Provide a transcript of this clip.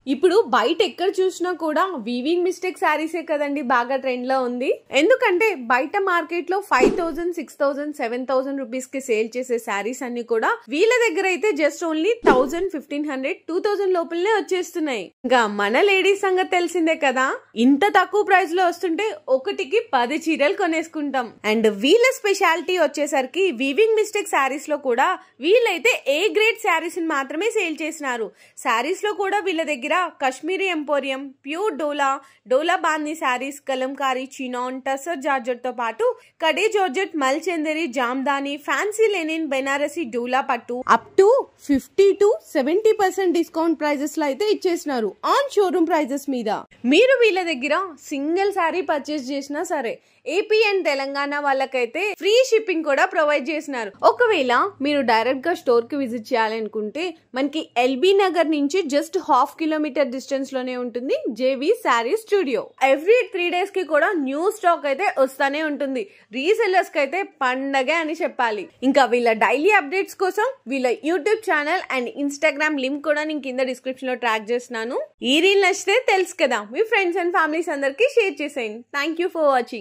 ఇప్పుడు బయట ఎక్కడ చూసినా కూడా వీవింగ్ మిస్టేక్ శారీసే కదండి బాగా ట్రెండ్ లో ఉంది. ఎందుకంటే బయట మార్కెట్ లో 5000, 6000, 7000 రూపీస్ కి సేల్ చేసే శారీస్ అన్ని కూడా వీళ్ళ దగ్గర అయితే జస్ట్ ఓన్లీ 1000, 1500, 2000 లోపలనే వచ్చేస్తున్నాయి. ఇంకా మన లేడీస్ సంగతి తెలిసిందే కదా, ఇంత తక్కువ ప్రైస్ లో వస్తుంటే ఒకటికి 10 చీరలు కొనేసుకుంటాం. అండ్ వీళ్ళ స్పెషాలిటీ వచ్చేసరికి వీవింగ్ మిస్టేక్ శారీస్ లో కూడా వీళ్ళైతే ఏ గ్రేడ్ శారీస్ మాత్రమే సేల్ చేసినారు. శారీస్ లో కూడా వీళ్ళ దగ్గర కశ్మీరీ ఎంపోరియం, ప్యూర్ డోలా బాందీ శారీస్, కలంకారీ, చినాన్, టసర్ జార్జెట్ తో పాటు కడే జార్జెట్, మల్చందరి, జామ్దాని, ఫ్యాన్సీ లెనిన్, బెనారసి, డోలా పట్టు up to 50 to 70% discount prices లో అయితే ఇచ్చేసినారు ఆన్ షోరూమ్ ప్రైజెస్ మీద. మీరు వీళ్ళ దగ్గర సింగిల్ శారీ పర్చేస్ చేసినా సరే ఏపీ అండ్ తెలంగాణ వాళ్ళకైతే ఫ్రీ షిప్పింగ్ కూడా ప్రొవైడ్ చేసినారు. ఒకవేళ మీరు డైరెక్ట్ గా స్టోర్ కి విజిట్ చేయాలనుకుంటే మనకి ఎల్బీ నగర్ నుంచి జస్ట్ 1/2 కిలోమీటర్ డిస్టెన్స్ లోనే ఉంటుంది JV saree studio. Every 3 days కి కూడా న్యూ స్టాక్ అయితే వస్తానే ఉంటుంది. రీసెల్లర్స్ కి అయితే పండగే అని చెప్పాలి. ఇంకా వీళ్ళ డైలీ అప్డేట్స్ కోసం వీళ్ళ YouTube channel and Instagram link కూడా నేను కింద డిస్క్రిప్షన్ లో ట్రాక్ చేస్తున్నాను. ఈ రీల్ నచ్చితే తెలుసు కదా, మీ ఫ్రెండ్స్ అండ్ ఫ్యామిలీస్ అందరికి షేర్ చేసేయండి. Thank you for watching.